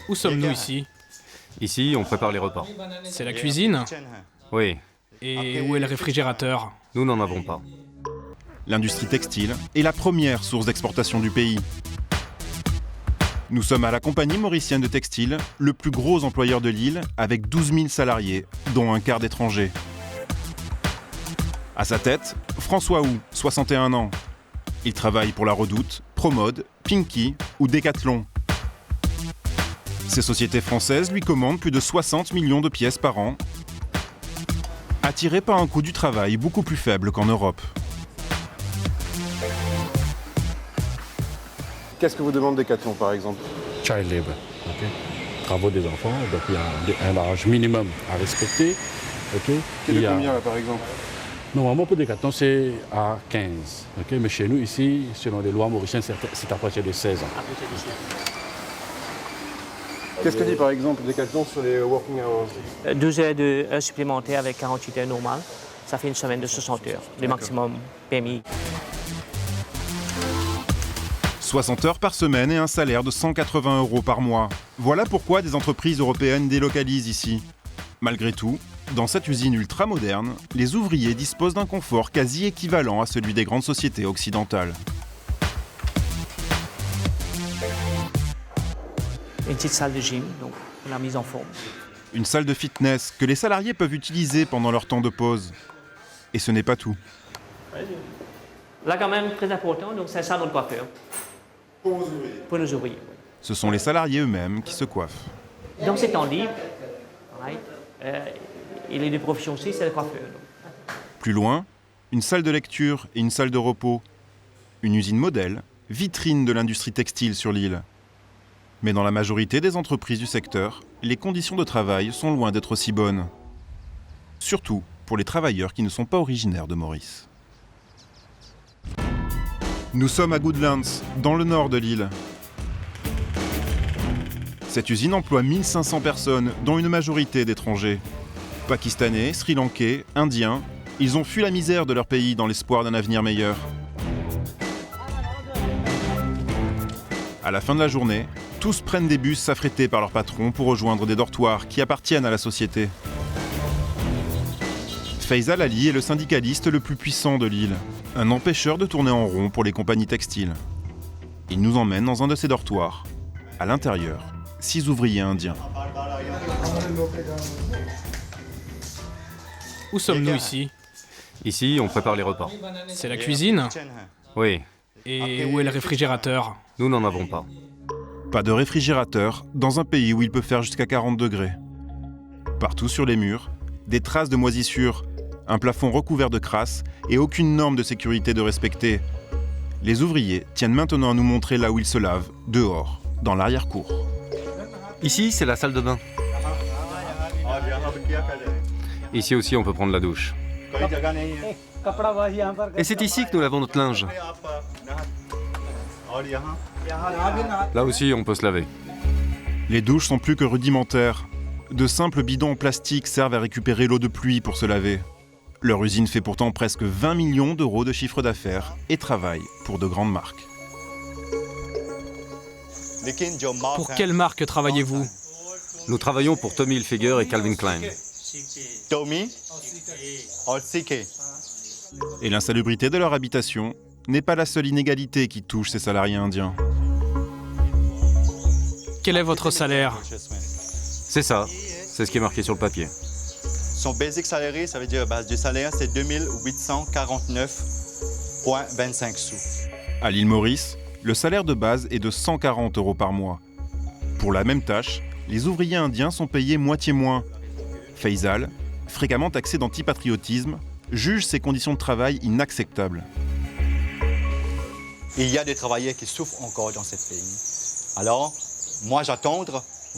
Où sommes-nous ici? Ici, on prépare les repas. C'est la cuisine? Oui, Et où est le réfrigérateur? nous n'en avons pas. L'industrie textile est la première source d'exportation du pays. Nous sommes à la compagnie mauricienne de textile, le plus gros employeur de l'île, avec 12 000 salariés, dont un quart d'étrangers. À sa tête, François Hou, 61 ans. Il travaille pour La Redoute, Promode, Pinky ou Decathlon. Ces sociétés françaises lui commandent plus de 60 millions de pièces par an, attirées par un coût du travail beaucoup plus faible qu'en Europe. Qu'est-ce que vous demande Decathlon, par exemple? Child labor, ok. Travaux des enfants, donc il y a un âge minimum à respecter. Ok. Quel est combien, là, par exemple? Normalement, pour Decathlon, c'est à 15. Ok. Mais chez nous, ici, selon les lois mauriciennes, c'est à partir de 16 ans. Qu'est-ce que dit, par exemple, Decathlon sur les working hours? 12 heures de heures supplémentaires avec 48 heures normales. Ça fait une semaine de 60 heures, le maximum permis. 60 heures par semaine et un salaire de 180 € par mois. Voilà pourquoi des entreprises européennes délocalisent ici. Malgré tout, dans cette usine ultra-moderne, les ouvriers disposent d'un confort quasi équivalent à celui des grandes sociétés occidentales. Une petite salle de gym, donc pour la mise en forme. Une salle de fitness que les salariés peuvent utiliser pendant leur temps de pause. Et ce n'est pas tout. Là, quand même, très important, donc c'est un salon de coiffeur. Pour nos ouvriers, oui. Ce sont les salariés eux-mêmes qui se coiffent. Dans ces temps libres, right, et les deux professions aussi, c'est le coiffeur. Donc. Plus loin, une salle de lecture et une salle de repos. Une usine modèle, vitrine de l'industrie textile sur l'île. Mais dans la majorité des entreprises du secteur, les conditions de travail sont loin d'être aussi bonnes. Surtout pour les travailleurs qui ne sont pas originaires de Maurice. Nous sommes à Goodlands, dans le nord de l'île. Cette usine emploie 1500 personnes, dont une majorité d'étrangers. Pakistanais, sri-lankais, indiens, ils ont fui la misère de leur pays dans l'espoir d'un avenir meilleur. À la fin de la journée, tous prennent des bus affrétés par leur patron pour rejoindre des dortoirs qui appartiennent à la société. Faisal Ali est le syndicaliste le plus puissant de l'île, un empêcheur de tourner en rond pour les compagnies textiles. Il nous emmène dans un de ses dortoirs. À l'intérieur, 6 ouvriers indiens. Où sommes-nous ici? Ici, on prépare les repas. C'est la cuisine? Oui, Et où est le réfrigérateur? nous n'en avons pas. Pas de réfrigérateur dans un pays où il peut faire jusqu'à 40 degrés. Partout sur les murs, des traces de moisissure, un plafond recouvert de crasse et aucune norme de sécurité de respecter. Les ouvriers tiennent maintenant à nous montrer là où ils se lavent, dehors, dans l'arrière-cour. Ici, c'est la salle de bain. Ici aussi, on peut prendre la douche. Et c'est ici que nous lavons notre linge. Là aussi, on peut se laver. Les douches sont plus que rudimentaires. De simples bidons en plastique servent à récupérer l'eau de pluie pour se laver. Leur usine fait pourtant presque 20 millions d'euros de chiffre d'affaires et travaille pour de grandes marques. Pour quelle marque travaillez-vous? Nous travaillons pour Tommy Hilfiger et Calvin Klein. Et l'insalubrité de leur habitation n'est pas la seule inégalité qui touche ces salariés indiens. Quel est votre salaire? C'est ça, c'est ce qui est marqué sur le papier. Son basic salary, ça veut dire base de salaire, c'est 2849,25 sous. À l'île Maurice, le salaire de base est de 140 € par mois. Pour la même tâche, les ouvriers indiens sont payés moitié moins. Faisal, fréquemment taxé d'antipatriotisme, juge ces conditions de travail inacceptables. Il y a des travailleurs qui souffrent encore dans ce pays. Alors, moi, j'attends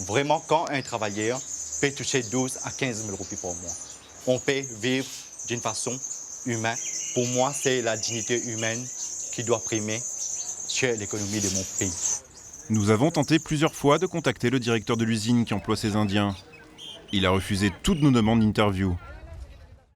vraiment quand un travailleur peut toucher 12 à 15 000 roupies par mois. On peut vivre d'une façon humaine. Pour moi, c'est la dignité humaine qui doit primer sur l'économie de mon pays. Nous avons tenté plusieurs fois de contacter le directeur de l'usine qui emploie ces Indiens. Il a refusé toutes nos demandes d'interview.